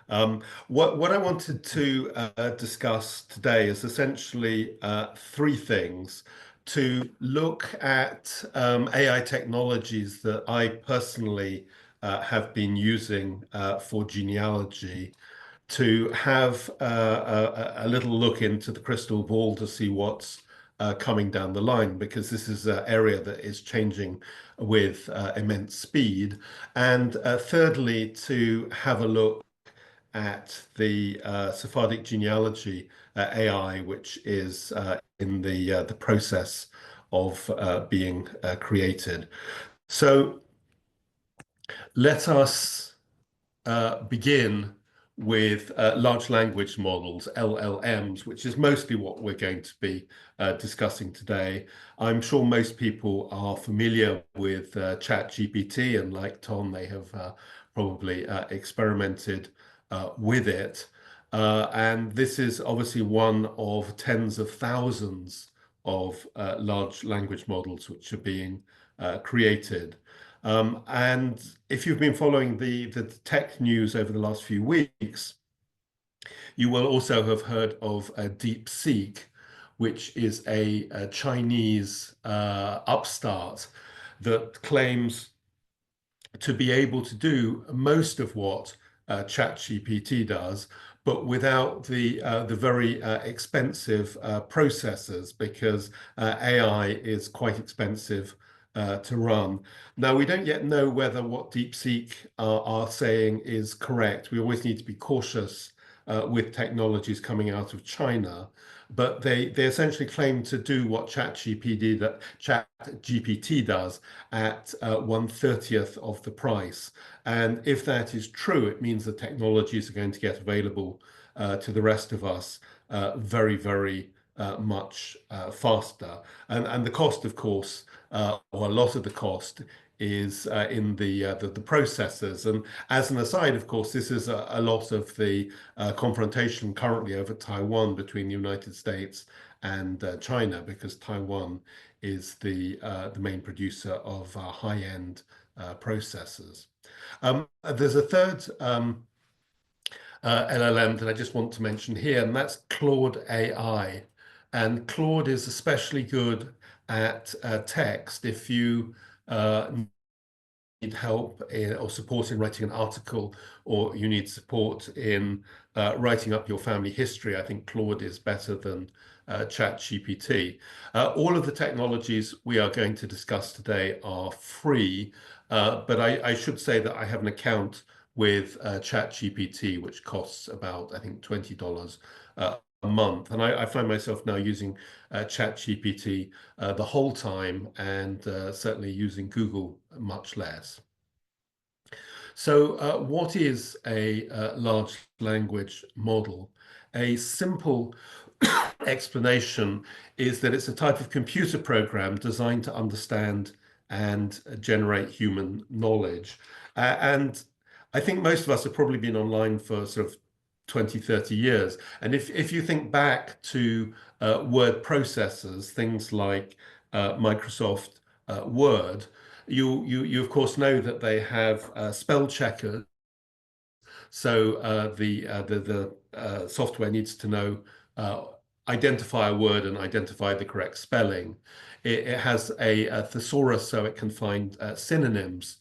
What I wanted to discuss today is essentially three things. To look at AI technologies that I personally have been using for genealogy, to have a little look into the crystal ball to see what's coming down the line, because this is an area that is changing with immense speed. And thirdly, to have a look at the Sephardic Genealogy AI, which is in the process of being created. So let us begin with large language models, LLMs, which is mostly what we're going to be discussing today. I'm sure most people are familiar with ChatGPT, and like Tom, they have probably experimented with it. And this is obviously one of tens of thousands of large language models which are being created. And if you've been following the tech news over the last few weeks, you will also have heard of DeepSeek, which is a Chinese upstart that claims to be able to do most of what ChatGPT does, but without the very expensive processors, because AI is quite expensive to run. Now, we don't yet know whether what DeepSeek are saying is correct. We always need to be cautious with technologies coming out of China, but they essentially claim to do what ChatGPT does at 1/30th of the price. And if that is true, it means the technologies are going to get available to the rest of us very, very much faster. And the cost, of course, or a lot of the cost, is in the processors. And as an aside, of course, this is a lot of the confrontation currently over Taiwan between the United States and China, because Taiwan is the main producer of high-end processors. There's a third LLM that I just want to mention here, and that's Claude AI. And Claude is especially good at text. If you need help or support in writing an article, or you need support in writing up your family history, I think Claude is better than ChatGPT. All of the technologies we are going to discuss today are free, but I should say that I have an account with ChatGPT, which costs about, I think, $20 a month. And I find myself now using ChatGPT the whole time, and certainly using Google much less. So what is a large language model? A simple explanation is that it's a type of computer program designed to understand and generate human knowledge. And I think most of us have probably been online for sort of 20, 30 years. And if you think back to word processors, things like Microsoft Word, you of course know that they have spell checkers. So the software needs to know, identify a word and identify the correct spelling. It has a thesaurus, so it can find synonyms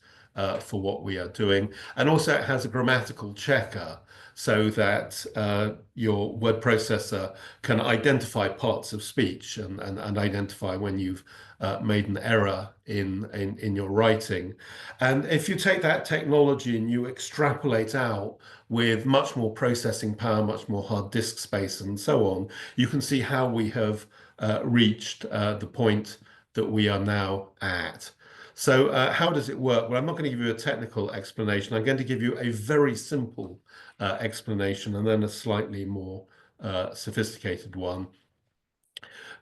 for what we are doing. And also it has a grammatical checker, so that your word processor can identify parts of speech and identify when you've made an error in your writing. And if you take that technology and you extrapolate out with much more processing power, much more hard disk space, and so on, you can see how we have reached the point that we are now at. So how does it work? Well, I'm not going to give you a technical explanation. I'm going to give you a very simple explanation, and then a slightly more sophisticated one.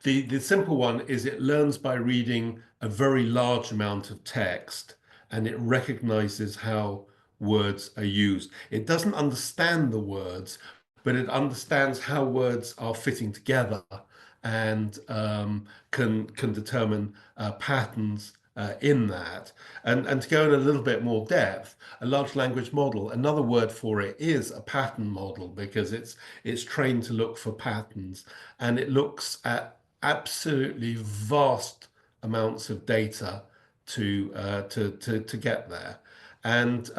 The simple one is it learns by reading a very large amount of text, and it recognizes how words are used. It doesn't understand the words, but it understands how words are fitting together, and can determine patterns in that. And to go in a little bit more depth, a large language model, another word for it is a pattern model, because it's trained to look for patterns, and it looks at absolutely vast amounts of data to get there. And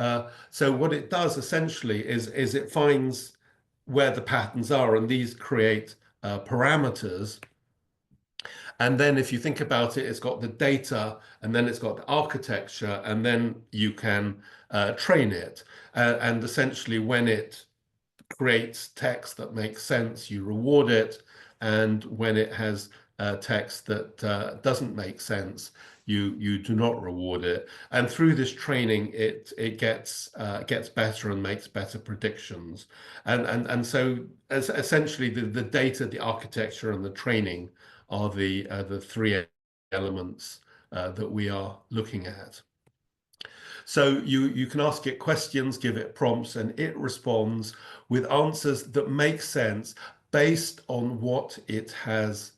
so what it does essentially is it finds where the patterns are, and these create parameters. And then if you think about it, it's got the data, and then it's got the architecture, and then you can train it. And essentially, when it creates text that makes sense, you reward it. And when it has text that doesn't make sense, you do not reward it. And through this training, it gets better and makes better predictions. And so essentially, the data, the architecture, and the training are the three elements that we are looking at. So you can ask it questions, give it prompts, and it responds with answers that make sense based on what it has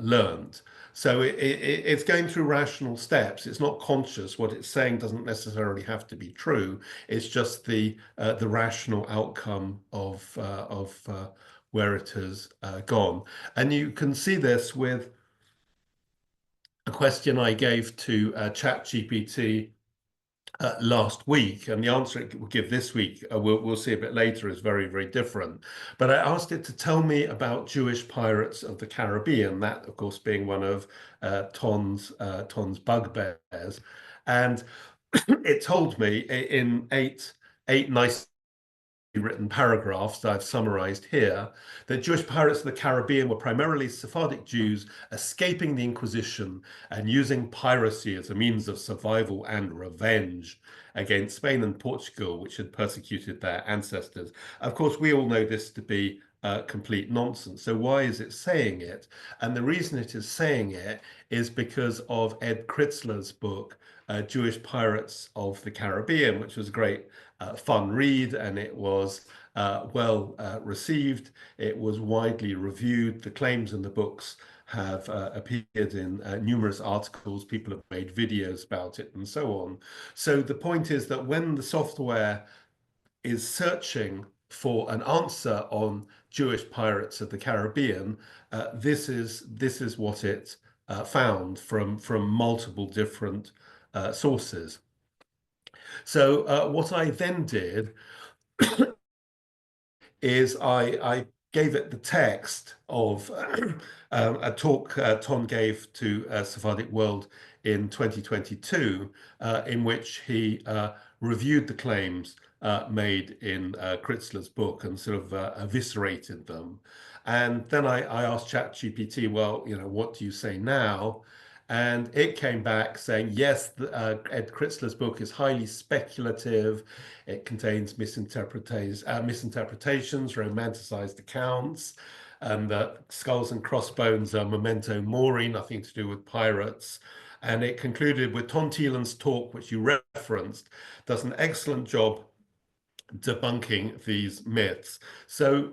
learned. So it's going through rational steps. It's not conscious. What it's saying doesn't necessarily have to be true. It's just the rational outcome of where it has gone. And you can see this with a question I gave to ChatGPT last week, and the answer it will give this week, we'll see a bit later, is very, very different. But I asked it to tell me about Jewish pirates of the Caribbean, that, of course, being one of Ton's bugbears. And it told me in eight nice written paragraphs that I've summarized here, that Jewish pirates of the Caribbean were primarily Sephardic Jews escaping the Inquisition and using piracy as a means of survival and revenge against Spain and Portugal, which had persecuted their ancestors. Of course, we all know this to be complete nonsense. So why is it saying it? And the reason it is saying it is because of Ed Kritzler's book, Jewish Pirates of the Caribbean, which was a great fun read, and it was well received. It was widely reviewed. The claims in the books have appeared in numerous articles. People have made videos about it and so on. So the point is that when the software is searching for an answer on Jewish pirates of the Caribbean, this is what it found from multiple different sources. So what I then did is I gave it the text of a talk Ton gave to Sephardic World in 2022, in which he reviewed the claims made in Kritzler's book and sort of eviscerated them. And then I asked ChatGPT, well, what do you say now? And it came back saying, yes, Ed Kritzler's book is highly speculative. It contains misinterpretations, romanticized accounts, and that skulls and crossbones are memento mori, nothing to do with pirates. And it concluded with Tom Thielen's talk, which you referenced, does an excellent job debunking these myths. So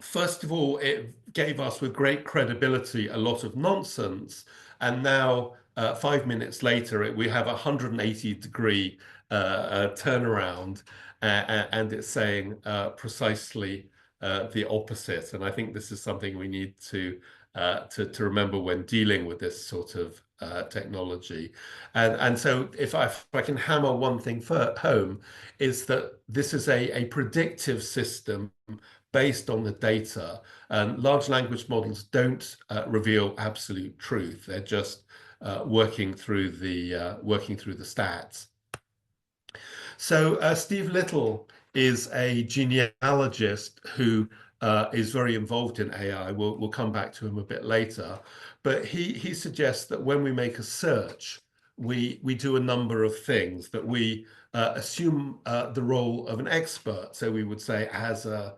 first of all, it gave us with great credibility a lot of nonsense. And now, 5 minutes later, we have a 180-degree turnaround, and it's saying precisely the opposite. And I think this is something we need to remember when dealing with this sort of technology. And so if I can hammer one thing home, is that this is a predictive system based on the data. Large language models don't reveal absolute truth. They're just working through the stats. So Steve Little is a genealogist who is very involved in AI. We'll come back to him a bit later, but he suggests that when we make a search, we do a number of things, that we assume the role of an expert. So we would say, as a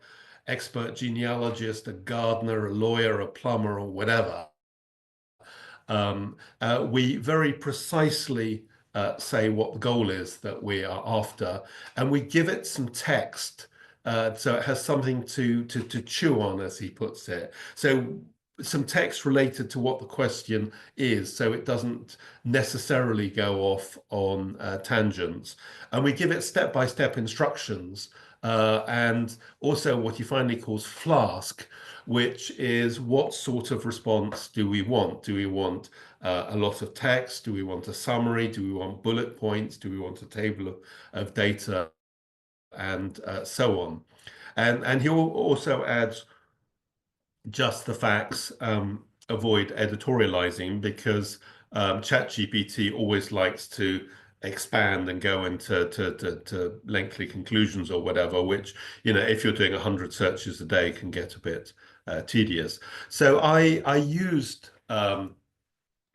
expert genealogist, a gardener, a lawyer, a plumber, or whatever, we very precisely say what the goal is that we are after, and we give it some text so it has something to chew on, as he puts it. So some text related to what the question is, so it doesn't necessarily go off on tangents. And we give it step-by-step instructions, and also what he finally calls Flask, which is what sort of response do we want? Do we want a lot of text? Do we want a summary? Do we want bullet points? Do we want a table of data? And so on. And he also adds just the facts, avoid editorializing, because ChatGPT always likes to expand and go into to lengthy conclusions or whatever, which, if you're doing 100 searches a day, can get a bit tedious. So I used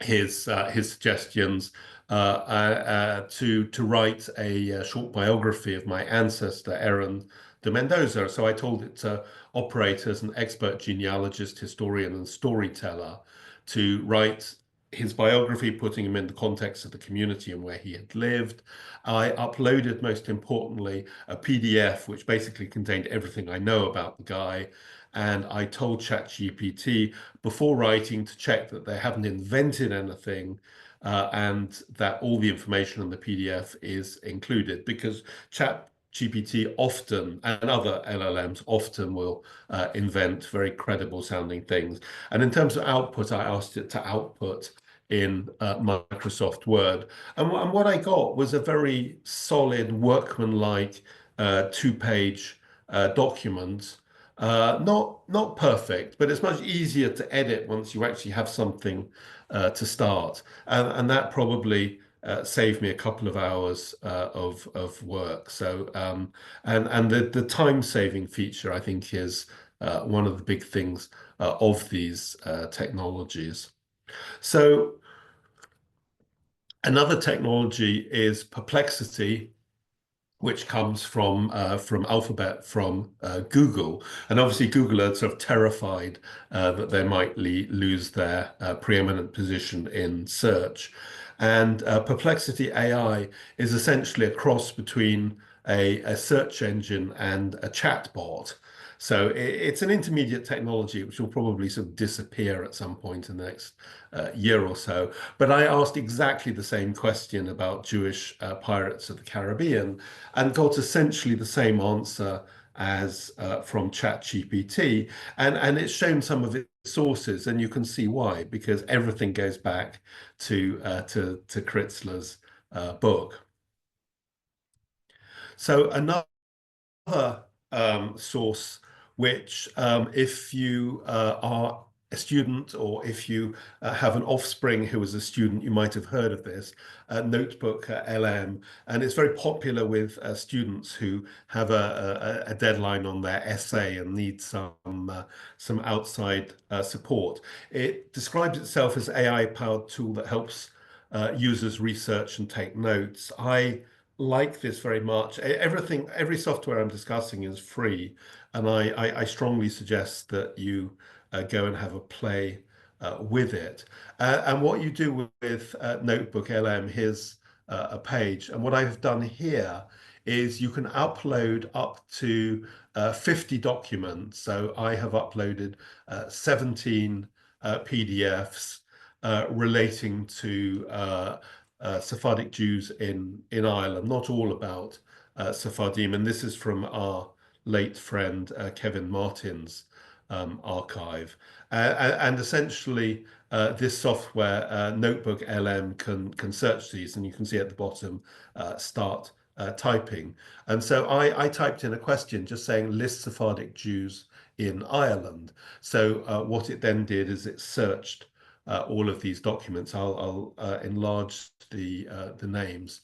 his suggestions to write a short biography of my ancestor, Aaron de Mendoza. So I told it to operate as an expert genealogist, historian, and storyteller to write his biography, putting him in the context of the community and where he had lived. I uploaded, most importantly, a PDF which basically contained everything I know about the guy. And I told ChatGPT before writing to check that they haven't invented anything, and that all the information in the PDF is included, because ChatGPT often, and other LLMs often, will invent very credible sounding things. And in terms of output, I asked it to output in Microsoft Word. And what I got was a very solid, workmanlike 2-page document. Not perfect, but it's much easier to edit once you actually have something to start, and that probably saved me a couple of hours of work. So and the time saving feature, I think, is one of the big things of these technologies. So another technology is Perplexity, which comes from Alphabet, from Google. And obviously Google are sort of terrified that they might lose their preeminent position in search. And Perplexity AI is essentially a cross between a search engine and a chatbot. So it's an intermediate technology which will probably sort of disappear at some point in the next year or so. But I asked exactly the same question about Jewish pirates of the Caribbean, and got essentially the same answer as from ChatGPT. And it's shown some of its sources, and you can see why, because everything goes back to Kritzler's book. So another source, which if you are a student, or if you have an offspring who is a student, you might have heard of this, NotebookLM. And it's very popular with students who have a deadline on their essay and need some outside support. It describes itself as an AI-powered tool that helps users research and take notes. I like this very much. Every software I'm discussing is free, and I strongly suggest that you go and have a play with it. And what you do with Notebook LM, here's a page. And what I've done here is you can upload up to 50 documents. So I have uploaded 17 PDFs relating to Sephardic Jews in Ireland, not all about Sephardim. And this is from our late friend Kevin Martin's archive. And essentially, this software, Notebook LM, can search these, and you can see at the bottom, start typing. And so I typed in a question just saying, list Sephardic Jews in Ireland. So what it then did is it searched all of these documents. I'll enlarge the names.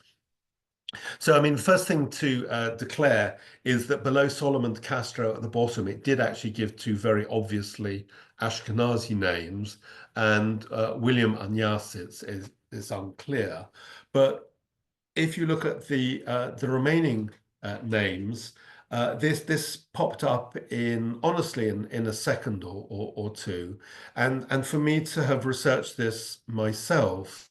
So, I mean, the first thing to declare is that below Solomon Castro at the bottom, it did actually give two very obviously Ashkenazi names, and William Anyas is unclear. But if you look at the remaining names, this popped up honestly in a second or two, and for me to have researched this myself,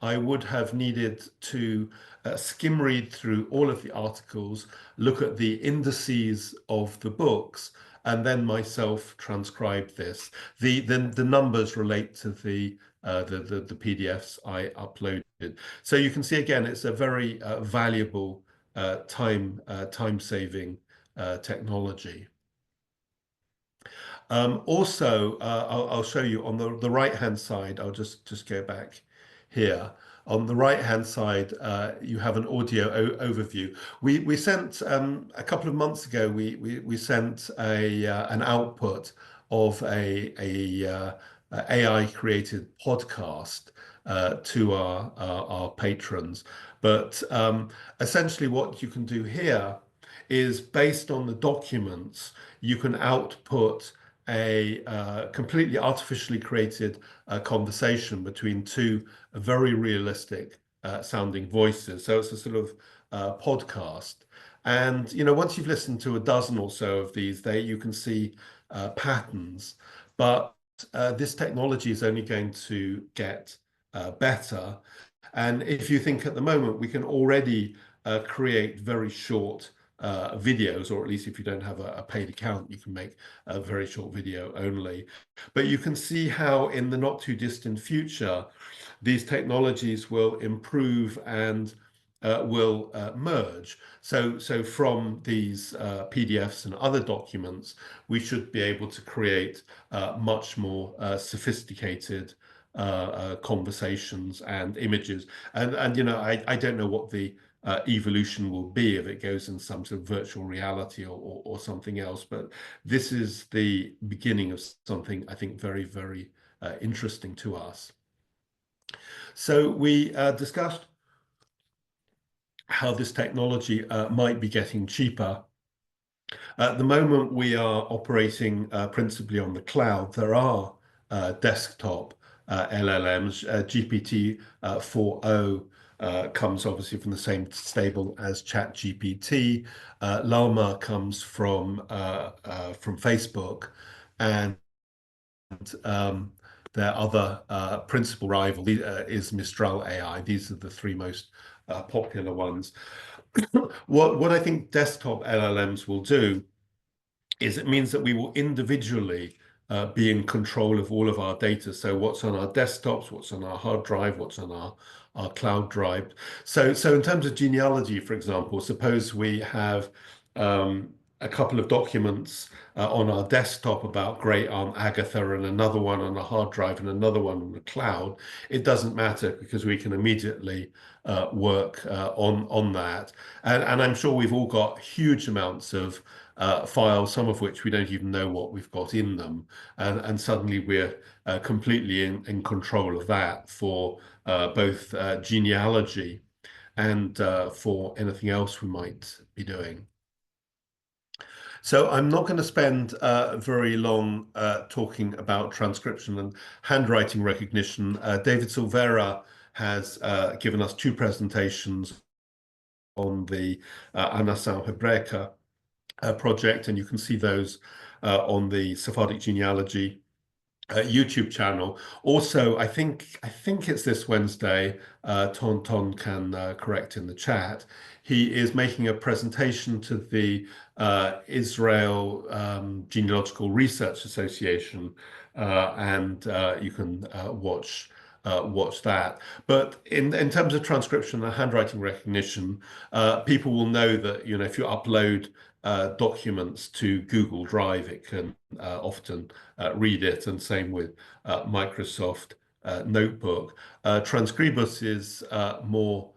I would have needed to skim read through all of the articles, look at the indices of the books, and then myself transcribe this. The numbers relate to the PDFs I uploaded. So you can see again, it's a very valuable time saving technology. Also, I'll show you on the right-hand side. I'll just go back here. On the right-hand side, you have an audio overview. We sent a couple of months ago. We sent an output of a AI created podcast to our patrons. But essentially, what you can do here is based on the documents, you can output a completely artificially created conversation between two very realistic sounding voices. So it's a sort of podcast. And once you've listened to a dozen or so of these, you can see patterns. But this technology is only going to get better. And if you think at the moment, we can already create very short videos, or at least if you don't have a paid account, you can make a very short video only. But you can see how in the not too distant future, these technologies will improve and will merge. So from these PDFs and other documents, we should be able to create much more sophisticated conversations and images. And I don't know what the evolution will be if it goes in some sort of virtual reality or something else. But this is the beginning of something I think very, very interesting to us. So we discussed how this technology might be getting cheaper. At the moment, we are operating principally on the cloud. There are desktop LLMs. GPT 4.0 comes obviously from the same stable as ChatGPT. Llama comes from Facebook, and their other principal rival is Mistral AI. These are the three most popular ones. What I think desktop LLMs will do is it means that we will individually be in control of all of our data. So what's on our desktops, what's on our hard drive, what's on our cloud drive. So in terms of genealogy, for example, suppose we have a couple of documents on our desktop about great Aunt Agatha, and another one on a hard drive and another one on the cloud. It doesn't matter because we can immediately work on that. And I'm sure we've all got huge amounts of files, some of which we don't even know what we've got in them. And suddenly we're completely in control of that for both genealogy and for anything else we might be doing. So I'm not going to spend very long talking about transcription and handwriting recognition. David Silvera has given us two presentations on the Anação Hebraica project, and you can see those on the Sephardic Genealogy YouTube channel. Also, I think it's this Wednesday. Ton can correct in the chat. He is making a presentation to the Israel Genealogical Research Association, and you can watch that. But in terms of transcription and handwriting recognition, people will know that if you upload documents to Google Drive, it can often read it, and same with Microsoft Notebook. Transkribus is more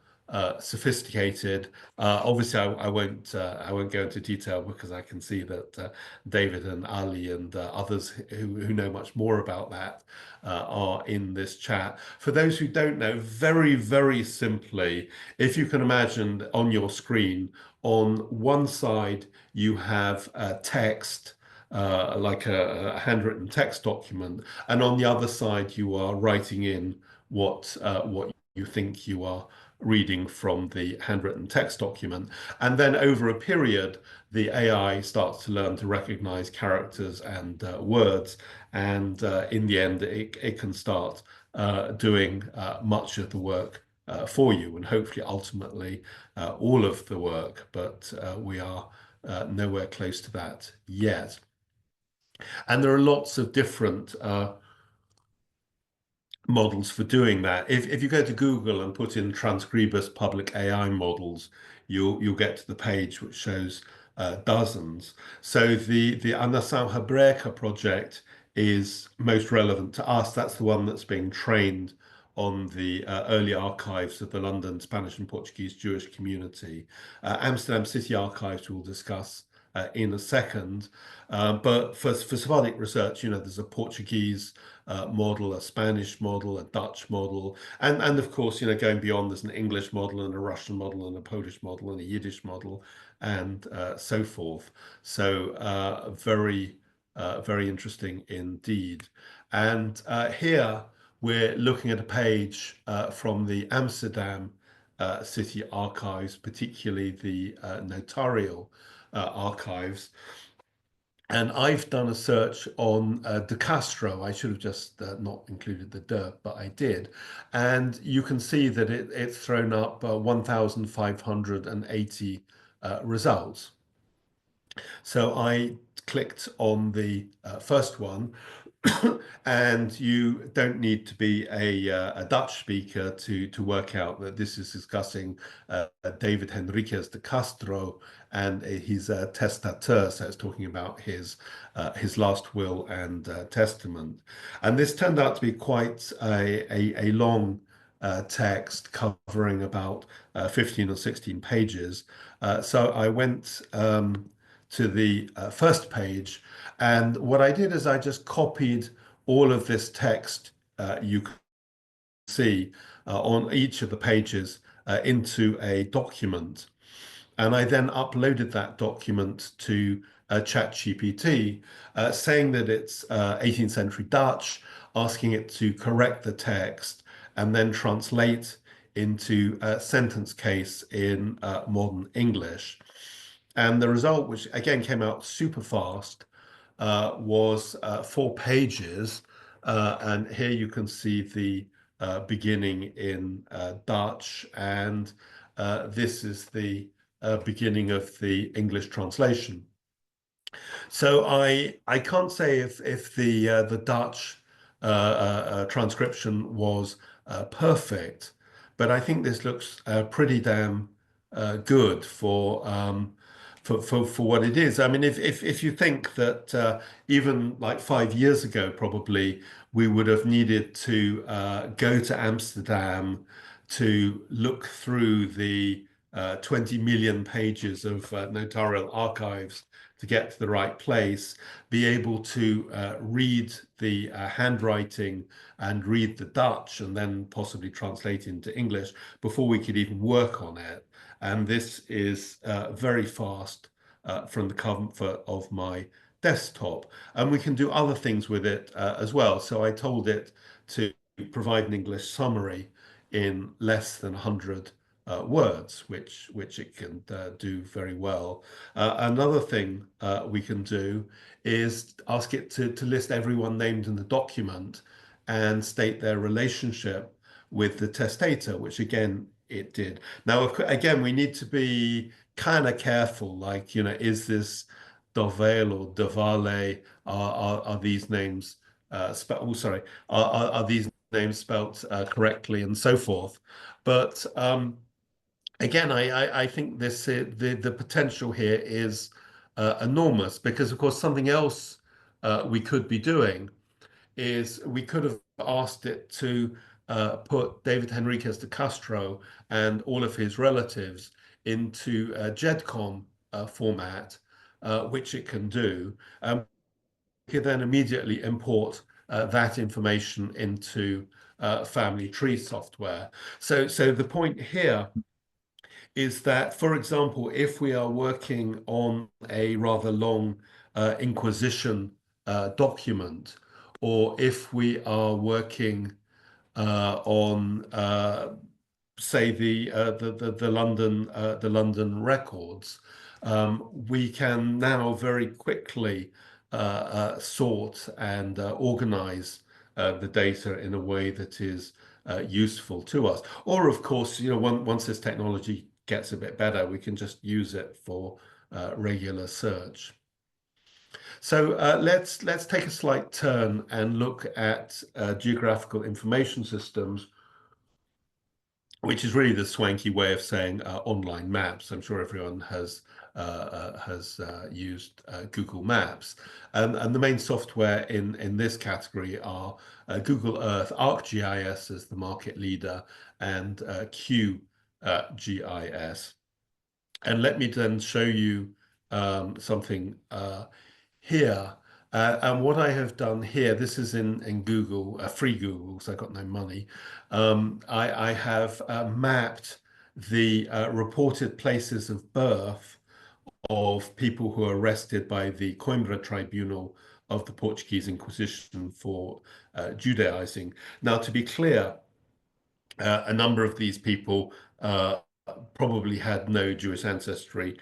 sophisticated. Obviously, I won't go into detail because I can see that David and Ali and others who know much more about that are in this chat. For those who don't know, very, very simply, if you can imagine on your screen, on one side you have text, like a handwritten text document, and on the other side you are writing in what you think you are reading from the handwritten text document. And then over a period, the AI starts to learn to recognize characters and words. And in the end, it can start doing much of the work for you, and hopefully ultimately all of the work, but we are nowhere close to that yet. And there are lots of different models for doing that. If you go to Google and put in Transcribus public AI models, you'll get to the page which shows dozens. So the Anação Hebreca project is most relevant to us. That's the one that's being trained on the early archives of the London Spanish and Portuguese Jewish community. Amsterdam City Archives we'll discuss in a second. But for Sephardic research, there's a Portuguese model, a Spanish model, a Dutch model, and of course, going beyond, there's an English model and a Russian model and a Polish model and a Yiddish model, and so forth. So very interesting indeed. And here we're looking at a page from the Amsterdam City Archives, particularly the notarial archives. And I've done a search on De Castro. I should have just not included the de, but I did. And you can see that it's thrown up 1,580 results. So I clicked on the first one, and you don't need to be a Dutch speaker to work out that this is discussing David Henriquez de Castro and his testateur. So it's talking about his last will and testament. And this turned out to be quite a long text covering about 15 or 16 pages. So I went to the first page. And what I did is I just copied all of this text you can see on each of the pages into a document. And I then uploaded that document to ChatGPT, saying that it's 18th century Dutch, asking it to correct the text and then translate into a sentence case in modern English. And the result, which again came out super fast, was 4 pages. And here you can see the beginning in Dutch, and this is the beginning of the English translation. So I can't say if the Dutch transcription was perfect, but I think this looks pretty damn good for what it is. I mean, if you think that even like 5 years ago, probably we would have needed to go to Amsterdam to look through the 20 million pages of notarial archives to get to the right place, be able to read the handwriting and read the Dutch and then possibly translate into English before we could even work on it. And this is very fast from the comfort of my desktop. And we can do other things with it as well. So I told it to provide an English summary in less than 100 words, which it can do very well. Another thing we can do is ask it to list everyone named in the document and state their relationship with the testator, which again it did. Now, again, we need to be kind of careful, like, is this Dovale or Dovale? Are these names sorry, are these names spelt correctly and so forth? But again, I think the potential here is enormous, because of course something else we could be doing is we could have asked it to put David Henriquez de Castro and all of his relatives into a GEDCOM format, which it can do. We could then immediately import that information into family tree software. So the point here is that, for example, if we are working on a rather long Inquisition document, or if we are working on, say, the London records, we can now very quickly sort and organize the data in a way that is useful to us. Or, of course, once this technology gets a bit better, we can just use it for regular search. So let's take a slight turn and look at geographical information systems, which is really the swanky way of saying online maps. I'm sure everyone has used Google Maps, and the main software in this category are Google Earth, ArcGIS as the market leader, and QGIS. And let me then show you something here. And what I have done here, this is in Google, free Google, because I've got no money. I have mapped the reported places of birth of people who are arrested by the Coimbra Tribunal of the Portuguese Inquisition for Judaizing. Now, to be clear, a number of these people probably had no Jewish ancestry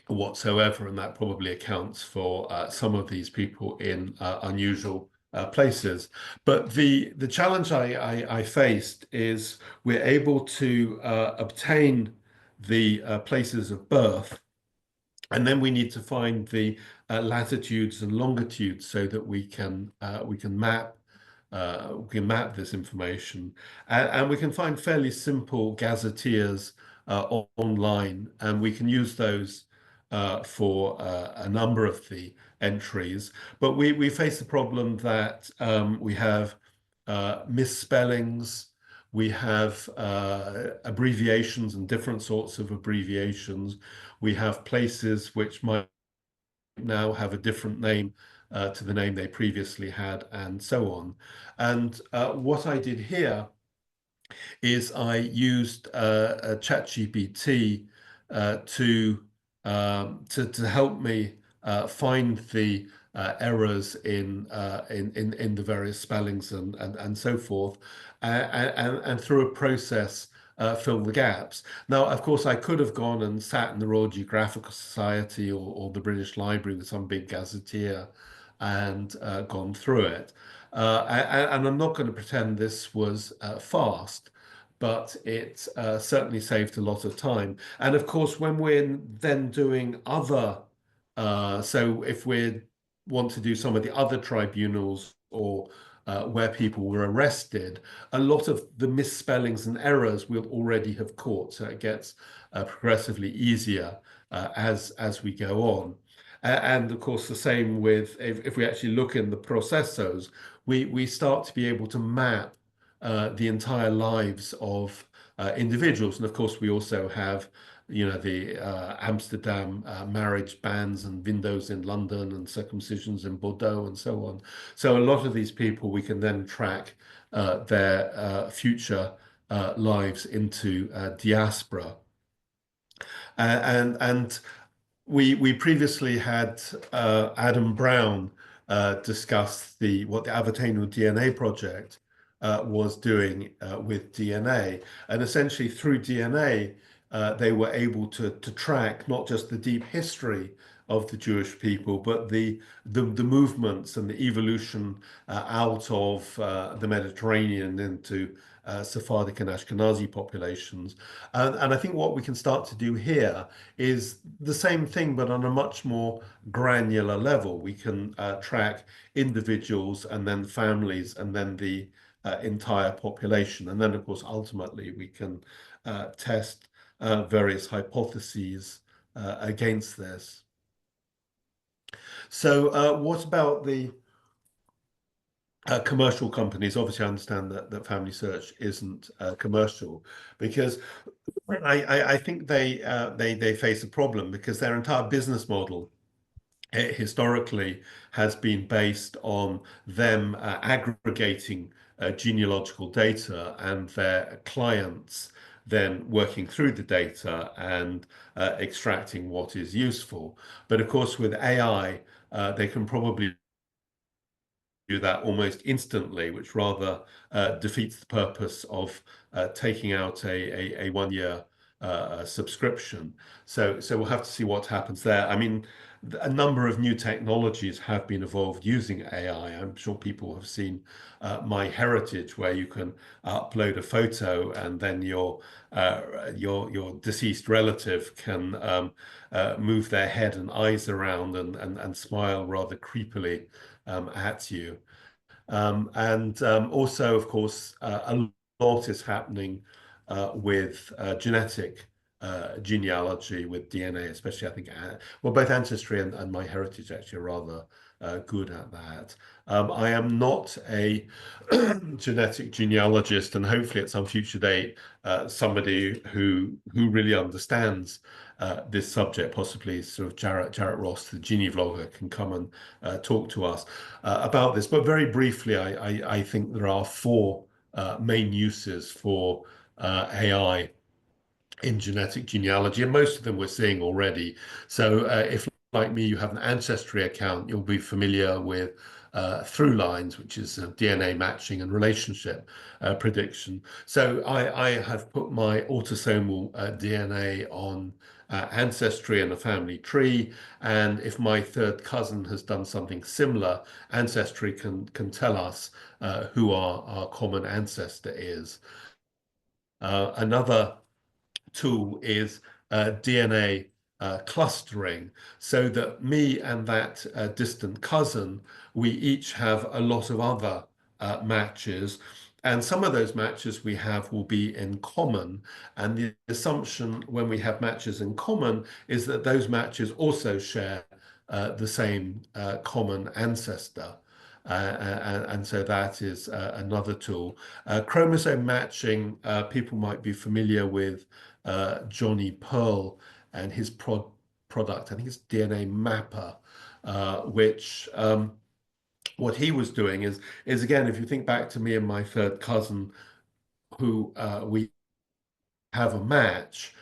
whatsoever, and that probably accounts for some of these people in unusual places. But the challenge I faced is we're able to obtain the places of birth, and then we need to find the latitudes and longitudes so that we can map this information, and we can find fairly simple gazetteers online, and we can use those for a number of the entries. But we face the problem that we have misspellings, we have abbreviations and different sorts of abbreviations. We have places which might now have a different name to the name they previously had, and so on. And what I did here is I used a ChatGPT to help me find the errors in the various spellings and so forth, and through a process fill the gaps. Now, of course, I could have gone and sat in the Royal Geographical Society or the British Library with some big gazetteer and gone through it. And I'm not going to pretend this was fast, but it certainly saved a lot of time. And of course, when we're then doing other, so if we want to do some of the other tribunals or where people were arrested, a lot of the misspellings and errors we'll already have caught. So it gets progressively easier as we go on. And of course, the same with if we actually look in the processos, we start to be able to map the entire lives of individuals. And of course, we also have, the Amsterdam marriage bans and windows in London and circumcisions in Bordeaux and so on. So a lot of these people, we can then track their future lives into diaspora. And we previously had Adam Brown discuss what the Avatano DNA project was doing with DNA, and essentially through DNA they were able to track not just the deep history of the Jewish people, but the movements and the evolution out of the Mediterranean into Sephardic and Ashkenazi populations. And I think what we can start to do here is the same thing, but on a much more granular level. We can track individuals and then families and then the entire population. And then, of course, ultimately, we can test various hypotheses against this. So what about the commercial companies? Obviously, I understand that Family Search isn't commercial, because I think they face a problem because their entire business model historically has been based on them aggregating genealogical data and their clients then working through the data and extracting what is useful. But of course, with AI, they can probably do that almost instantly, which rather defeats the purpose of taking out a 1 year subscription. So we'll have to see what happens there. I mean, a number of new technologies have been evolved using AI. I'm sure people have seen MyHeritage, where you can upload a photo and then your deceased relative can move their head and eyes around and smile rather creepily at you. And also, of course, a lot is happening with genetic genealogy, with DNA, especially, I think, well, both Ancestry and MyHeritage actually are rather good at that. I am not a genetic genealogist, and hopefully at some future date, somebody who really understands this subject, possibly sort of Jarrett Ross, the genie vlogger, can come and talk to us about this. But very briefly, I think there are four main uses for AI in genetic genealogy, and most of them we're seeing already. So if, like me, you have an Ancestry account, you'll be familiar with through lines, which is DNA matching and relationship prediction. So I have put my autosomal DNA on Ancestry and a family tree, and if my third cousin has done something similar, Ancestry can tell us who our common ancestor is. Another tool is DNA clustering, so that me and that distant cousin, we each have a lot of other matches. And some of those matches we have will be in common. And the assumption when we have matches in common is that those matches also share the same common ancestor. And so that is another tool. Chromosome matching, people might be familiar with Johnny Pearl and his product, I think it's DNA Mapper, which what he was doing is again, if you think back to me and my third cousin, who we have a match,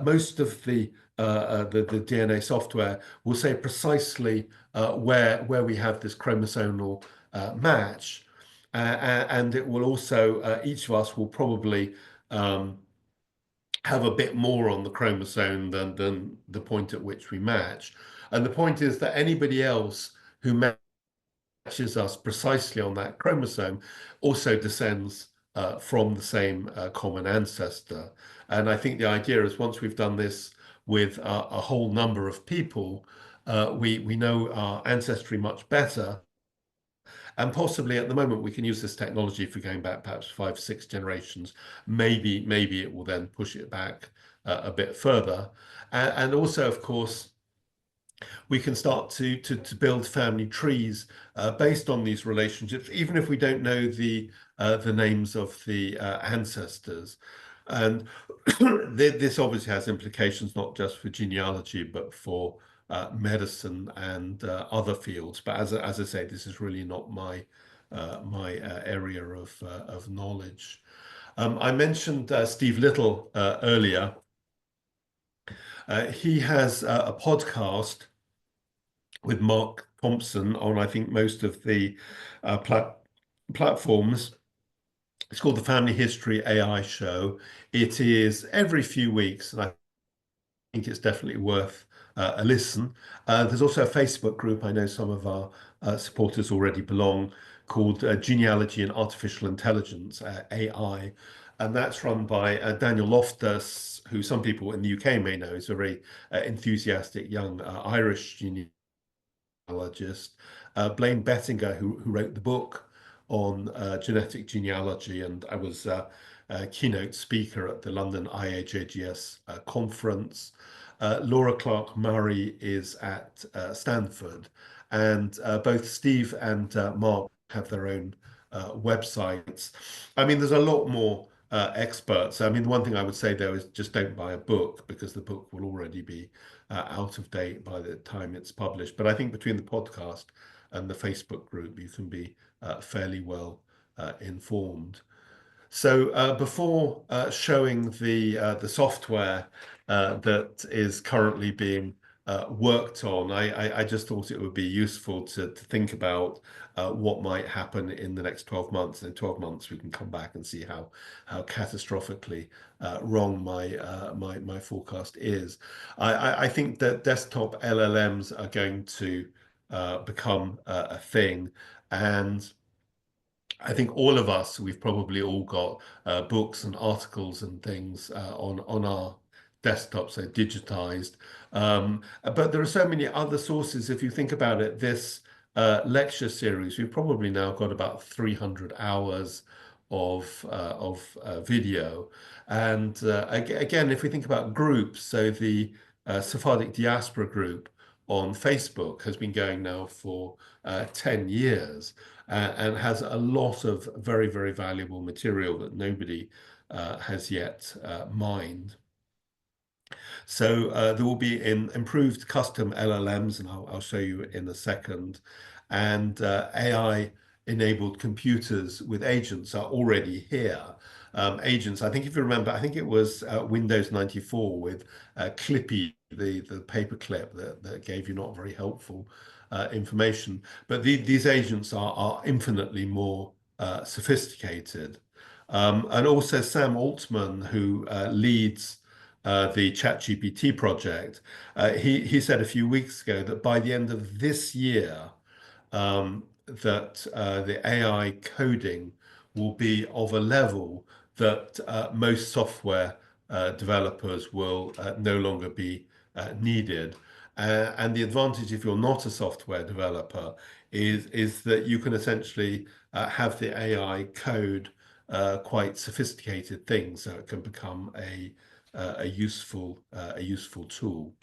most of the DNA software will say precisely where we have this chromosomal match, and it will also each of us will probably have a bit more on the chromosome than the point at which we match. And the point is that anybody else who matches us precisely on that chromosome also descends from the same common ancestor. And I think the idea is once we've done this with a whole number of people, we know our ancestry much better. And possibly at the moment, we can use this technology for going back perhaps 5, 6 generations. Maybe it will then push it back a bit further. And also, of course, we can start to build family trees based on these relationships, even if we don't know the names of the ancestors. And this obviously has implications not just for genealogy, but for medicine and other fields. But as I say, this is really not my area of knowledge. I mentioned Steve Little earlier. He has a podcast with Mark Thompson on, I think, most of the platforms. It's called the Family History AI Show. It is every few weeks, and I think it's definitely worth a listen. There's also a Facebook group, I know some of our supporters already belong, called Genealogy and Artificial Intelligence, AI. And that's run by Daniel Loftus, who some people in the UK may know is a very enthusiastic young Irish genealogist. Blaine Bettinger, who wrote the book on genetic genealogy, and I was a keynote speaker at the London IAJGS conference. Laura Clark Murray is at Stanford, and both Steve and Mark have their own websites. I mean, there's a lot more experts. I mean, the one thing I would say though is just don't buy a book, because the book will already be out of date by the time it's published. But I think between the podcast and the Facebook group, you can be fairly well informed. So before showing the software that is currently being worked on. I just thought it would be useful to think about what might happen in the next 12 months. In 12 months, we can come back and see how catastrophically wrong my forecast is. I think that desktop LLMs are going to become a thing, and I think all of us, we've probably all got books and articles and things on our desktops, so digitized. But there are so many other sources. If you think about it, this lecture series, we've probably now got about 300 hours of video. And again, if we think about groups, so the Sephardic diaspora group on Facebook has been going now for 10 years and has a lot of very, very valuable material that nobody has yet mined. So there will be improved custom LLMs, and I'll show you in a second. And AI-enabled computers with agents are already here. Agents, I think if you remember, I think it was Windows 94 with Clippy, the paperclip that gave you not very helpful information. But these agents are infinitely more sophisticated. And also Sam Altman, who leads the ChatGPT project, he said a few weeks ago that by the end of this year, that the AI coding will be of a level that most software developers will no longer be needed. And the advantage, if you're not a software developer, is that you can essentially have the AI code quite sophisticated things, so it can become a useful tool.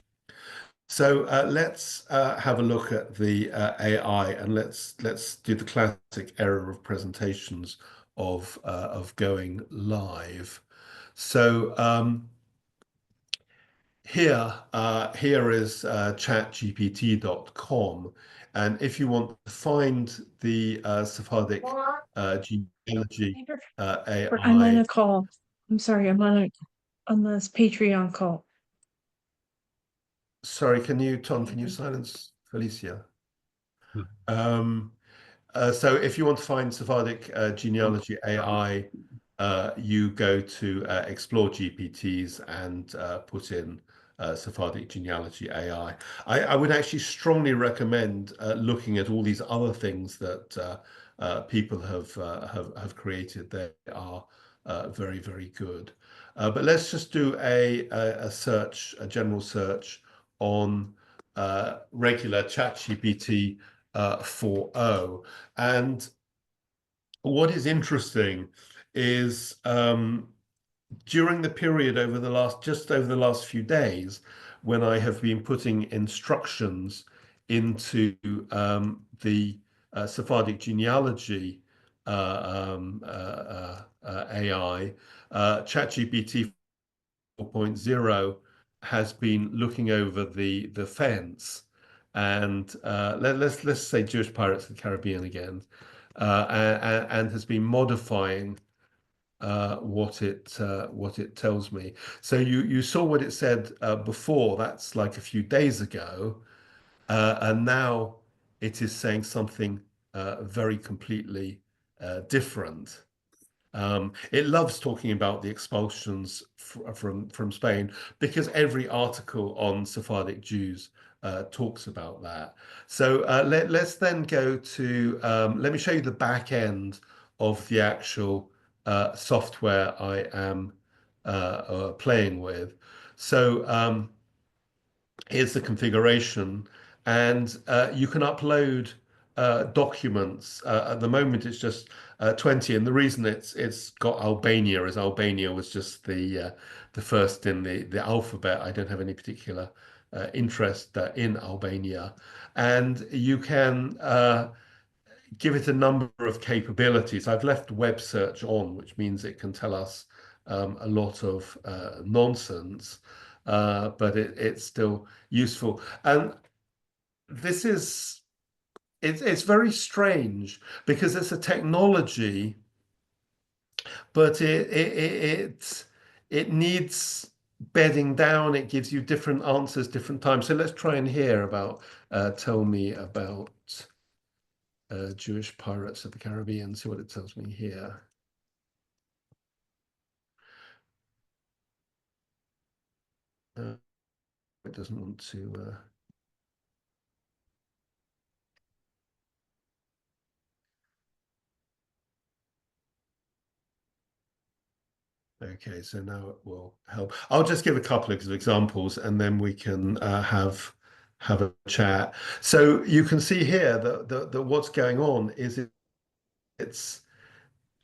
So let's have a look at the AI, and let's do the classic error of presentations of going live. So here is chatgpt.com, and if you want to find the Sephardic genealogy I'm on AI. a call. I'm sorry, I'm on this Patreon call. Sorry, Tom, can you silence Felicia? Um, so if you want to find Sephardic Genealogy AI, you go to Explore GPTs and put in Sephardic Genealogy AI. I would actually strongly recommend looking at all these other things that people have created. They are very, very good. But let's just do a search, a general search on regular ChatGPT 4.0. And what is interesting is during the period just over the last few days, when I have been putting instructions into the Sephardic genealogy AI, ChatGPT 4.0 has been looking over the fence, and let's say Jewish Pirates of the Caribbean again, and has been modifying what it tells me. So you saw what it said before. That's like a few days ago, and now it is saying something very completely different. It loves talking about the expulsions from Spain because every article on Sephardic Jews talks about that. So let's then go to, let me show you the back end of the actual software I am playing with. So here's the configuration, and you can upload documents. At the moment, it's just 20, and the reason it's got Albania is Albania was just the first in the alphabet. I don't have any particular interest in Albania, and you can give it a number of capabilities. I've left web search on, which means it can tell us a lot of nonsense, but it's still useful. And this is it's very strange because it's a technology, but it needs bedding down. It gives you different answers, different times. So let's try and hear about, tell me about Jewish pirates of the Caribbean. See what it tells me here. It doesn't want to. Okay, so now it will help. I'll just give a couple of examples and then we can have a chat. So you can see here that what's going on is it's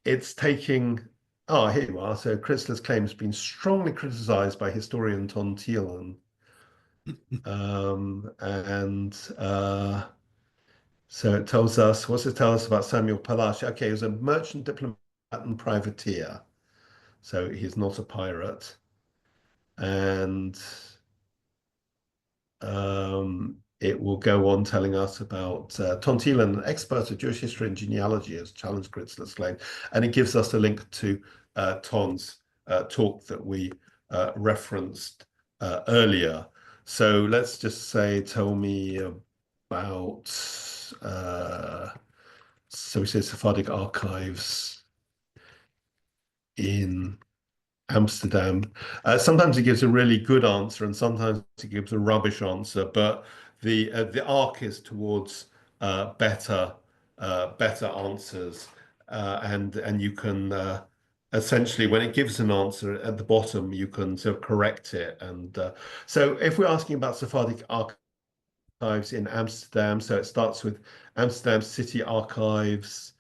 it's taking. Oh, here you are. So Chrysler's claim has been strongly criticized by historian Ton Thielen. And so it tells us, what's it tell us about Samuel Palash? Okay, he was a merchant diplomat and privateer. So he's not a pirate. And it will go on telling us about Tom Thielen, an expert of Jewish history and genealogy, has challenged Kritzler's claim. And it gives us a link to Tom's talk that we referenced earlier. So let's just say, tell me about, so we say Sephardic archives in Amsterdam. Sometimes it gives a really good answer, and sometimes it gives a rubbish answer. But the arc is towards better better answers, and you can essentially, when it gives an answer at the bottom, you can sort of correct it. And so, if we're asking about Sephardic archives in Amsterdam, so it starts with Amsterdam City Archives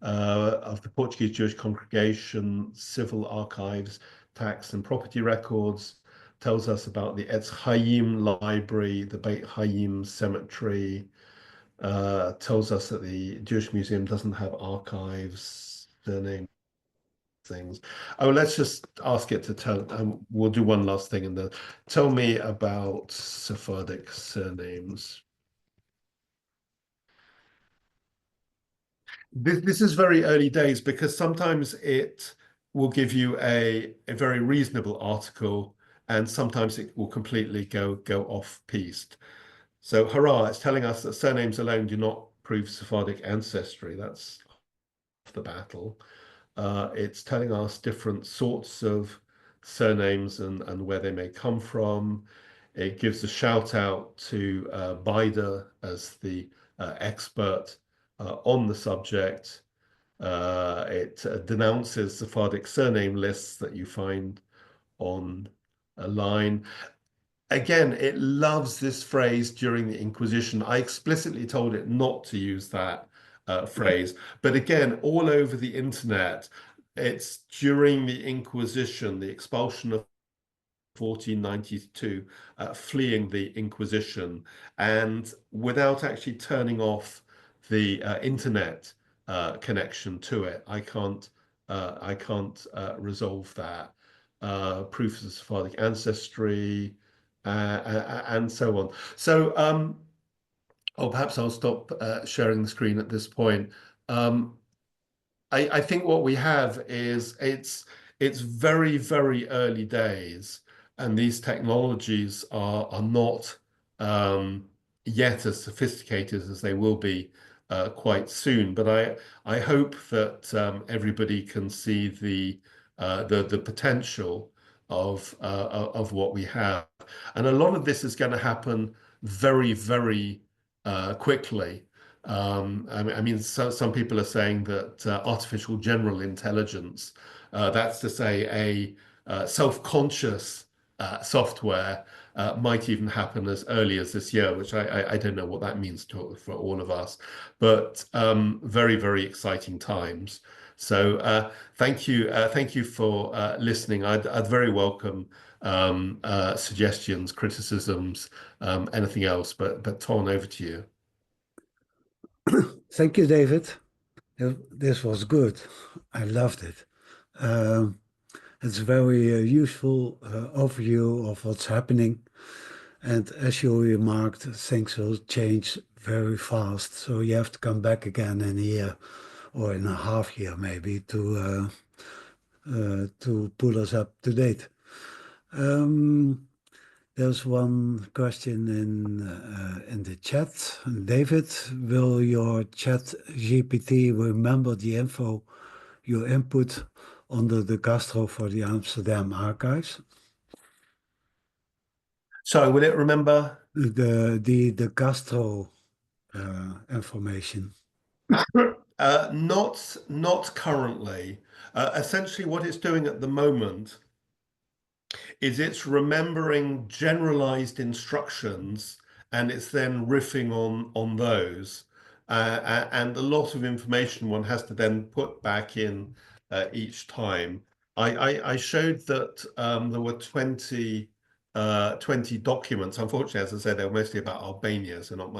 of the Portuguese Jewish Congregation, civil archives, tax and property records, tells us about the Etz Chaim Library, the Beit Chaim Cemetery, tells us that the Jewish Museum doesn't have archives, surname things. Oh, let's just ask it to tell, we'll do one last thing and then tell me about Sephardic surnames. This is very early days because sometimes it will give you a very reasonable article and sometimes it will completely go off piste. So hurrah, it's telling us that surnames alone do not prove Sephardic ancestry. That's the battle. It's telling us different sorts of surnames and where they may come from. It gives a shout out to Bida as the expert on the subject. It denounces Sephardic surname lists that you find on a line. Again, it loves this phrase during the Inquisition. I explicitly told it not to use that phrase, but again, all over the internet, it's during the Inquisition, the expulsion of 1492, fleeing the Inquisition, and without actually turning off the internet connection to it, I can't resolve that. Proofs of Sephardic ancestry, and so on. So, or perhaps I'll stop sharing the screen at this point. Um, I think what we have is it's very, very early days, and these technologies are not yet as sophisticated as they will be quite soon. But I hope that everybody can see the potential of what we have, and a lot of this is going to happen very, very quickly. I mean, some people are saying that artificial general intelligence, that's to say self-conscious software, might even happen as early as this year, which I don't know what that means for all of us, but very, very exciting times. So thank you for listening. I'd very welcome suggestions, criticisms, anything else, but Ton, over to you. Thank you, David. This was good. I loved it. It's a very useful overview of what's happening. And as you remarked, things will change very fast. So you have to come back again in a year or in a half year maybe to pull us up to date. Um, there's one question in the chat. David, will your chat GPT remember the info you input under the gastro for the Amsterdam archives? So will it remember? The gastro information. Not currently. Essentially, what it's doing at the moment is it's remembering generalized instructions and it's then riffing on those. And a lot of information one has to then put back in each time. I showed that there were 20 documents. Unfortunately, as I said, they were mostly about Albania, so not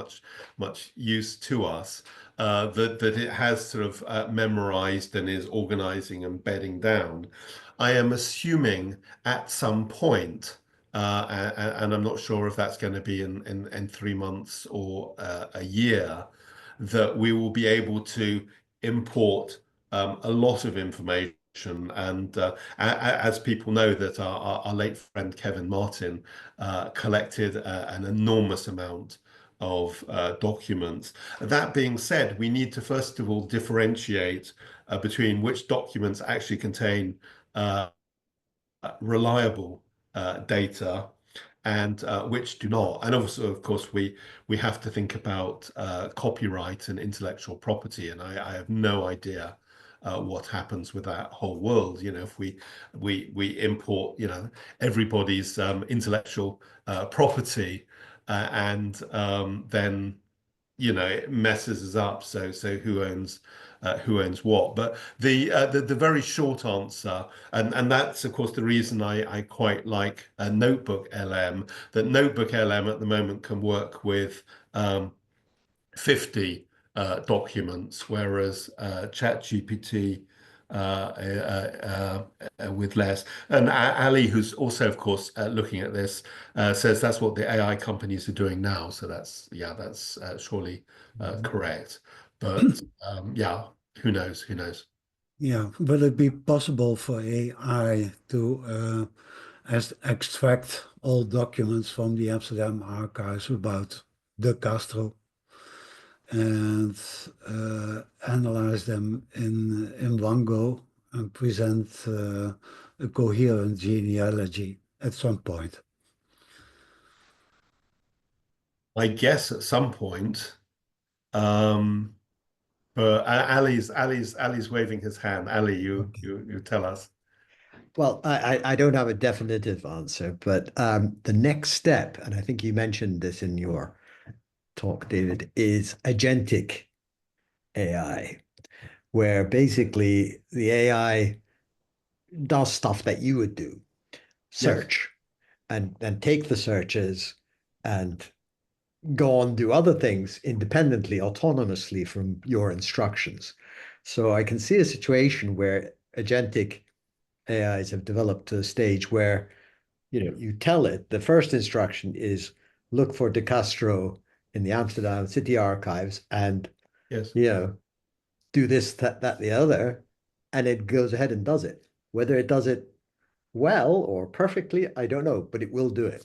much use to us. That it has sort of memorized and is organizing and bedding down. I am assuming at some point, and I'm not sure if that's going to be in 3 months or a year, that we will be able to import a lot of information. And as people know, that our late friend Kevin Martin collected an enormous amount of documents. That being said, we need to first of all differentiate between which documents actually contain uh, reliable data and which do not. And also, of course, we have to think about copyright and intellectual property. And I have no idea what happens with that whole world. You know, if we import, you know, everybody's intellectual property, and then you know it messes us up. So who owns what? But the very short answer, and that's of course the reason I quite like a notebook LM. That notebook LM at the moment can work with 50 documents, whereas ChatGPT with less. And Ali, who's also, of course, looking at this, says that's what the AI companies are doing now. So that's, yeah, that's surely correct. But yeah, who knows? Who knows? Yeah, will it be possible for AI to extract all documents from the Amsterdam archives about the Castro and analyze them in one go and present a coherent genealogy at some point? I guess at some point. Um, but Ali's waving his hand. Ali, Okay. you tell us. Well, I don't have a definitive answer, but the next step, and I think you mentioned this in your talk, David, is agentic AI, where basically the AI does stuff that you would do, Yes. search, and then take the searches and go on do other things independently, autonomously from your instructions. So I can see a situation where agentic AIs have developed to a stage where you tell it the first instruction is look for De Castro in the Amsterdam City Archives and Yes. do this, that, the other, and it goes ahead and does it. Whether it does it well or perfectly, I don't know, but it will do it.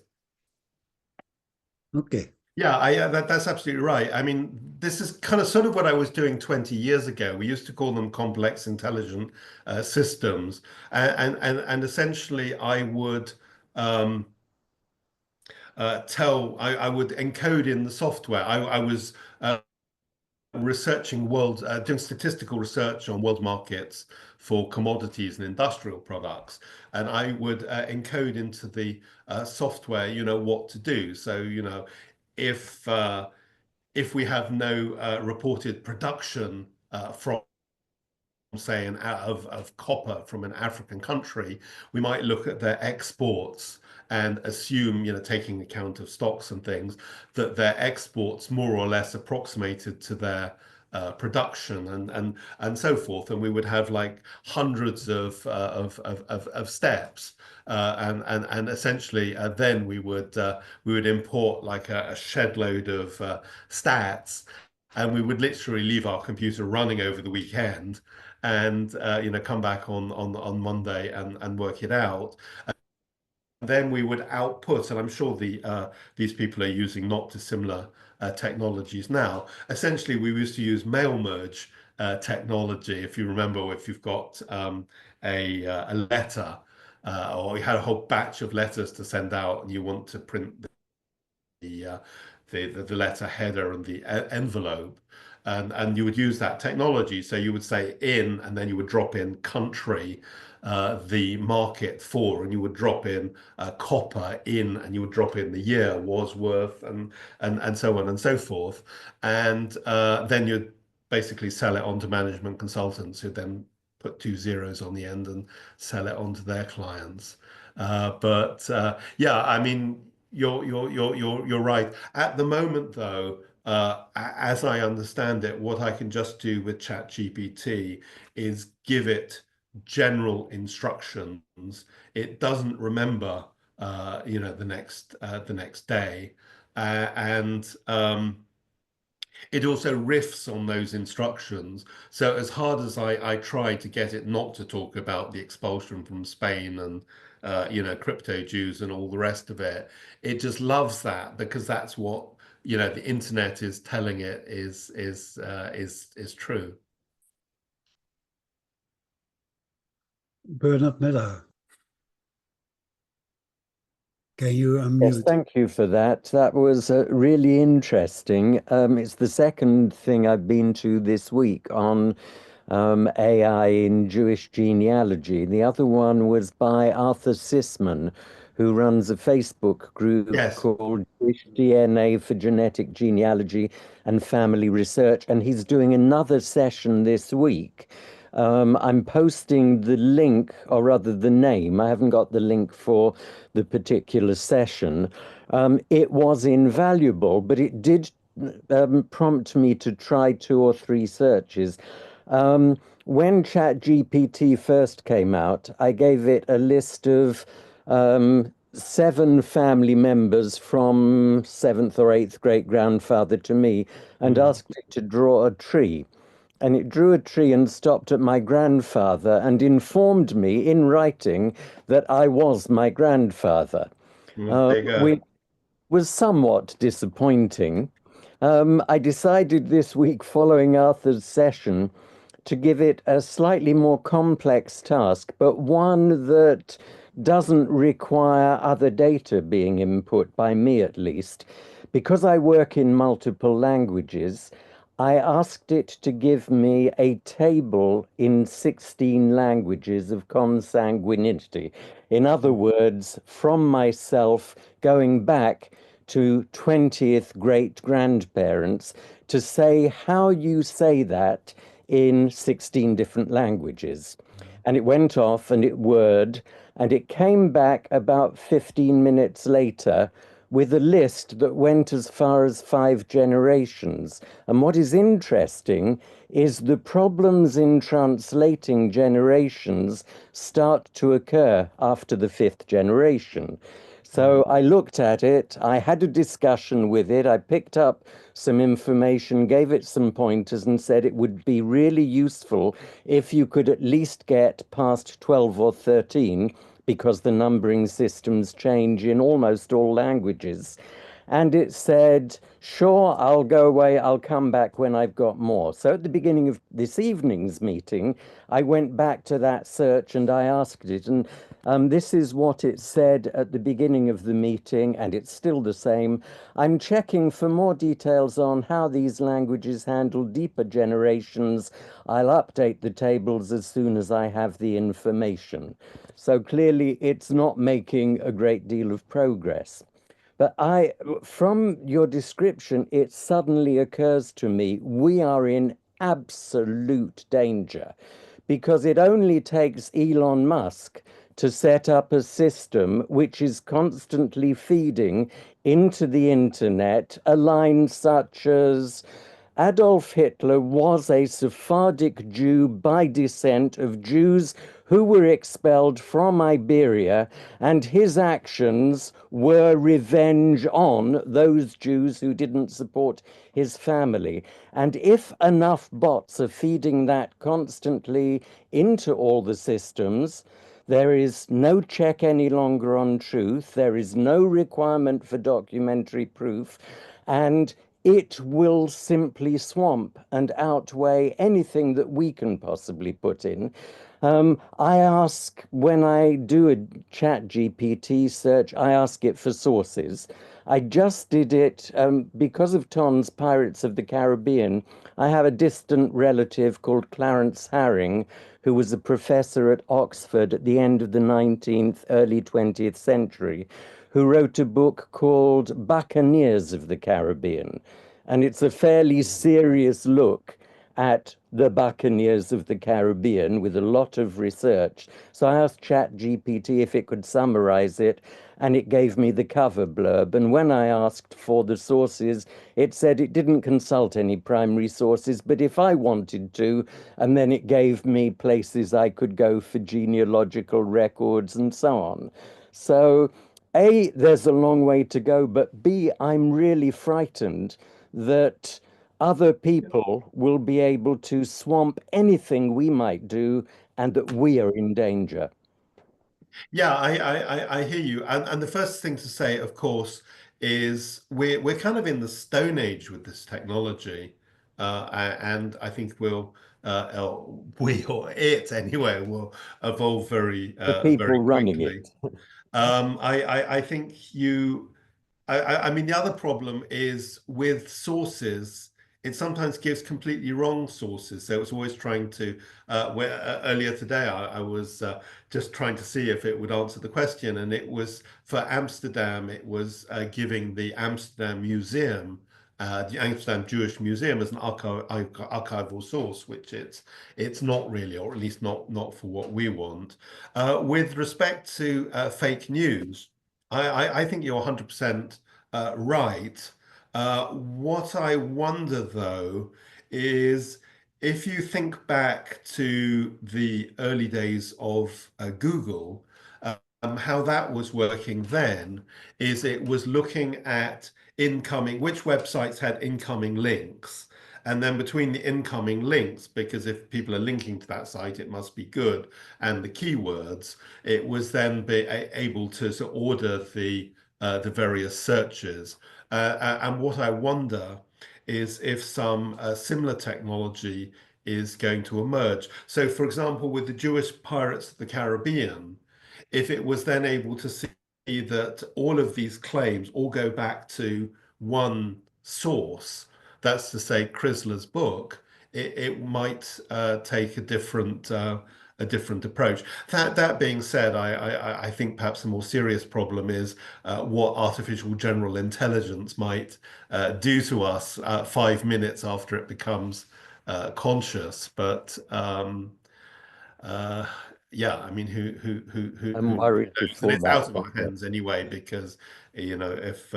Okay. Yeah, that's absolutely right. I mean, this is kind of sort of what I was doing 20 years ago. We used to call them complex intelligent systems, and essentially I would I would encode in the software. I was researching doing statistical research on world markets for commodities and industrial products, and I would encode into the software, you know, what to do. So, you know, if if we have no reported production from, say, of copper from an African country, we might look at their exports and assume, you know, taking account of stocks and things, that their exports more or less approximated to their production and so forth. And we would have like hundreds of steps. And essentially then we would import like a shed load of stats, and we would literally leave our computer running over the weekend and you know, come back on Monday and work it out. then we would output, and I'm sure these people are using not dissimilar technologies now. Essentially, we used to use mail merge technology. If you remember, if you've got a letter or you had a whole batch of letters to send out, and you want to print the the letter header and the envelope, and you would use that technology. So you would say in, and then you would drop in country, the market for, and you would drop in copper in, and you would drop in the year was worth, and so on and so forth, and then you'd basically sell it on to management consultants who then put 2 zeros on the end and sell it on to their clients. Yeah, I mean, you're right. At the moment, though, as I understand it, what I can just do with ChatGPT is give it general instructions. It doesn't remember, the next day, and it also riffs on those instructions. So as hard as I try to get it not to talk about the expulsion from Spain and crypto Jews and all the rest of it, it just loves that because that's what the internet is telling it is true. Bernard Miller, can you Yes, unmute? thank you for that. That was really interesting. It's the second thing I've been to this week on AI in Jewish genealogy. The other one was by Arthur Sisman, who runs a Facebook group Yes. called Jewish DNA for Genetic Genealogy and Family Research, and he's doing another session this week. I'm posting the link, or rather the name. I haven't got the link for the particular session. It was invaluable, but it did prompt me to try 2 or 3 searches. When ChatGPT first came out, I gave it a list of 7 family members from 7th or 8th great grandfather to me and asked it to draw a tree. And it drew a tree and stopped at my grandfather and informed me in writing that I was my grandfather, There you go. which was somewhat disappointing. I decided this week, following Arthur's session, to give it a slightly more complex task, but one that doesn't require other data being input, by me at least. Because I work in multiple languages, I asked it to give me a table in 16 languages of consanguinity. In other words, from myself going back to 20th great grandparents to say how you say that in 16 different languages. And it went off and it whirred, and it came back about 15 minutes later with a list that went as far as 5 generations. And what is interesting is the problems in translating generations start to occur after the 5th generation. So I looked at it, I had a discussion with it, I picked up some information, gave it some pointers, and said it would be really useful if you could at least get past 12 or 13, because the numbering systems change in almost all languages. And it said, sure, I'll go away, I'll come back when I've got more. So at the beginning of this evening's meeting, I went back to that search and I asked it. And this is what it said at the beginning of the meeting, and it's still the same. I'm checking for more details on how these languages handle deeper generations. I'll update the tables as soon as I have the information. So clearly, it's not making a great deal of progress. But from your description, it suddenly occurs to me we are in absolute danger, because it only takes Elon Musk to set up a system which is constantly feeding into the internet a line such as Adolf Hitler was a Sephardic Jew by descent of Jews who were expelled from Iberia, and his actions were revenge on those Jews who didn't support his family. And if enough bots are feeding that constantly into all the systems, There is no check any longer on truth. There is no requirement for documentary proof. And it will simply swamp and outweigh anything that we can possibly put in. I ask, when I do a ChatGPT search, I ask it for sources. I just did it because of Tom's Pirates of the Caribbean. I have a distant relative called Clarence Herring, who was a professor at Oxford at the end of the 19th, early 20th century, who wrote a book called Buccaneers of the Caribbean. And it's a fairly serious look at the Buccaneers of the Caribbean with a lot of research. So I asked ChatGPT if it could summarize it, and it gave me the cover blurb. And when I asked for the sources, it said it didn't consult any primary sources, but if I wanted to, and then it gave me places I could go for genealogical records and so on. So, A, there's a long way to go, but B, I'm really frightened that other people will be able to swamp anything we might do and that we are in danger. Yeah, I hear you. And the first thing to say, of course, is we're kind of in the Stone Age with this technology. And I think we or it anyway will evolve The very people running quickly. it. I think I mean, the other problem is with sources, it sometimes gives completely wrong sources. So it's always trying to, earlier today, I was just trying to see if it would answer the question. And it was for Amsterdam, it was giving the Amsterdam Museum, the Amsterdam Jewish Museum as an archival source, which it's not really, or at least not for what we want. With respect to fake news, I think you're 100% right. What I wonder, though, is if you think back to the early days of Google, how that was working then is it was looking at which websites had incoming links. And then between the incoming links, because if people are linking to that site, it must be good, and the keywords, it was then able to sort of order the various searches. And what I wonder is if some similar technology is going to emerge. So, for example, with the Jewish Pirates of the Caribbean, if it was then able to see that all of these claims all go back to one source, that's to say Chrysler's book, it might take a different approach. That being said, I think perhaps a more serious problem is what artificial general intelligence might do to us 5 minutes after it becomes conscious. But yeah, I mean, I'm who worried knows? And before it's that out of our happens. hands anyway, because if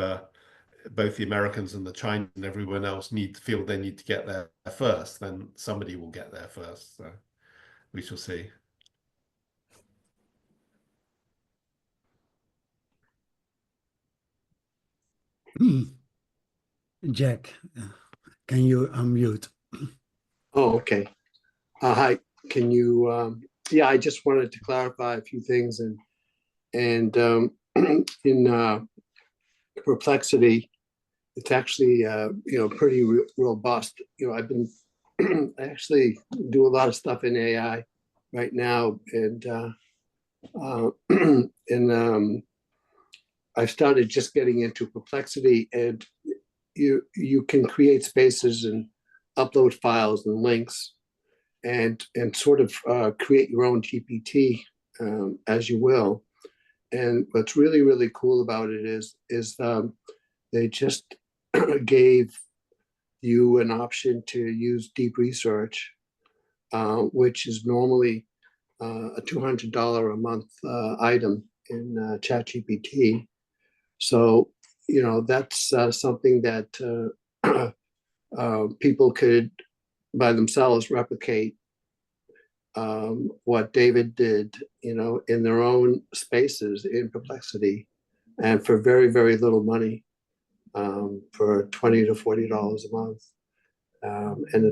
both the Americans and the Chinese and everyone else feel they need to get there first, then somebody will get there first. So we shall see. Jack, can you unmute? Oh, okay. Hi. Can you? Yeah, I just wanted to clarify a few things, and in Perplexity, it's actually pretty robust. I've been I actually do a lot of stuff in AI right now, and and I've started just getting into Perplexity, and you can create spaces and upload files and links and sort of create your own GPT as you will. And what's really, really cool about it is they just gave you an option to use deep research, which is normally a $200 a month item in ChatGPT. So, that's something that people could by themselves replicate what David did, in their own spaces in Perplexity, and for very, very little money, for $20 to $40 a month, and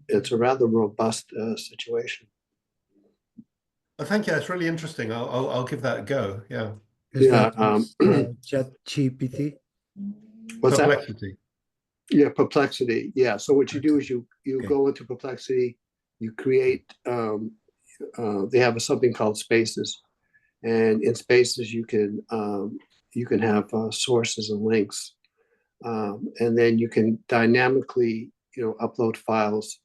it's a rather robust situation. Thank you. That's really interesting. I'll give that a go. Yeah. Is Yeah, that ChatGPT? what's that? Perplexity. Yeah, Perplexity. Yeah. So what you do is you Okay. go into Perplexity, you create. They have something called Spaces, and in Spaces you can have sources and links, and then you can dynamically upload files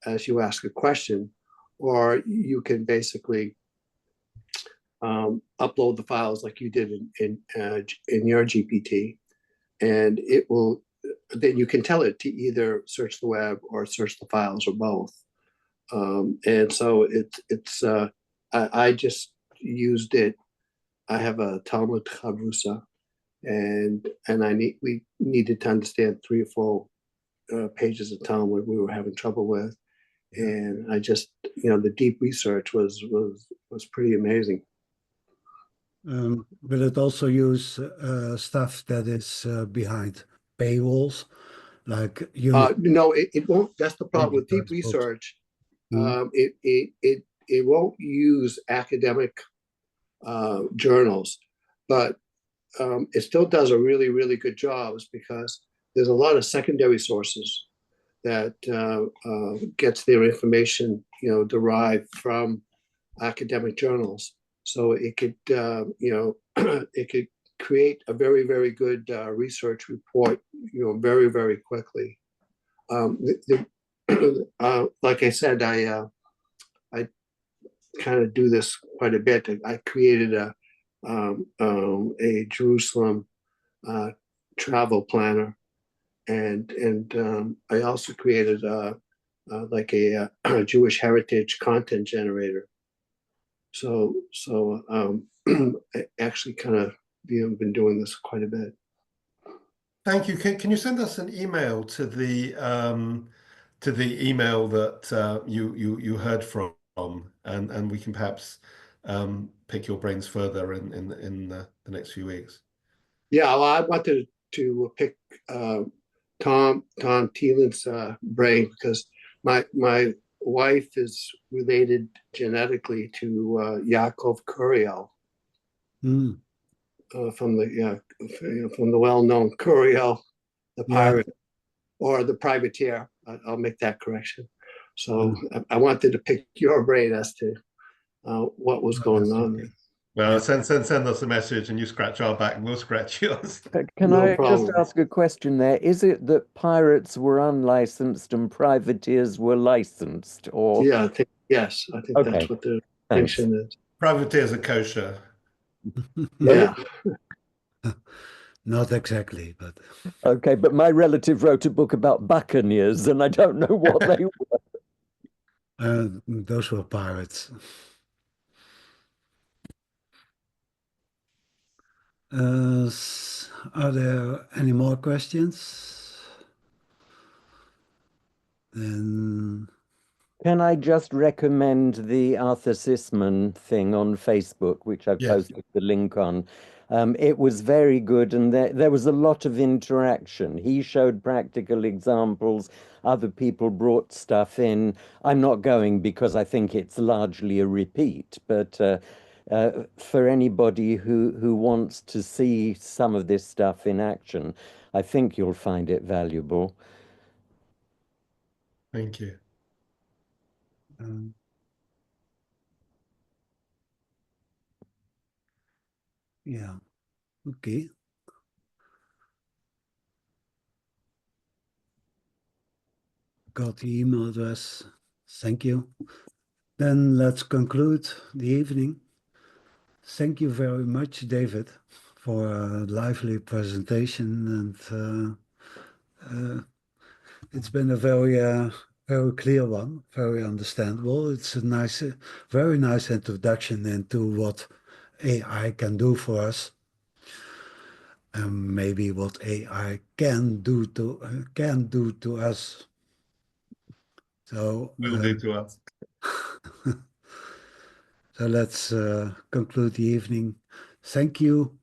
as you ask a question, or you can basically upload the files like you did in your GPT, and it will. Then you can tell it to either search the web or search the files or both. And so it's I just used it. I have a Talmud Chavrusa, and we needed to understand 3 or 4 pages of Talmud we were having trouble with, and I just the deep research was pretty amazing. Will it also use stuff that is behind paywalls, like you? No, it won't. That's the problem with deep Books. research. Mm. It won't use academic journals, but it still does a really, really good job, because there's a lot of secondary sources that gets their information, derived from academic journals. So it could, it could create a very, very good research report, very, very quickly. Like I said, I kind of do this quite a bit. I created a Jerusalem travel planner, and I also created like a Jewish heritage content generator. So I actually kind of been doing this quite a bit. Thank you. Can you send us an email to the email that you heard from, and we can perhaps pick your brains further in the next few weeks. Yeah, well, I wanted to pick Tom Thielen's brain, because my wife is related genetically to Yaakov Curiel, from the well-known Curiel, the pirate, or the privateer. I'll make that correction. So I wanted to pick your brain as to what was going on. Okay. Well, send us a message, and you scratch our back, and we'll scratch yours. Can No I problem. just ask a question there? Is it that pirates were unlicensed and privateers were licensed, or? Yeah, yes, I think Okay. that's what the Thanks. distinction is. Privateers are kosher. Yeah. Not exactly, but Okay, but my relative wrote a book about buccaneers, and I don't know what they were. those were pirates. Are there any more questions? Then Can I just recommend the Arthur Sisman thing on Facebook, which I've Yes. posted the link on? It was very good, and there was a lot of interaction. He showed practical examples. Other people brought stuff in. I'm not going because I think it's largely a repeat, but for anybody who wants to see some of this stuff in action, I think you'll find it valuable. Thank you. yeah, okay. Got the email address. Thank you. Then let's conclude the evening. Thank you very much, David, for a lively presentation, and it's been a very clear one, very understandable. It's a nice, very nice introduction into what AI can do for us, and maybe what AI can do to us. So Will do to us. So let's conclude the evening. Thank you,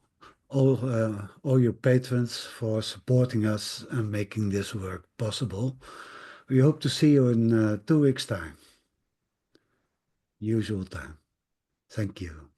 all your patrons, for supporting us and making this work possible. We hope to see you in 2 weeks' time, usual time. Thank you.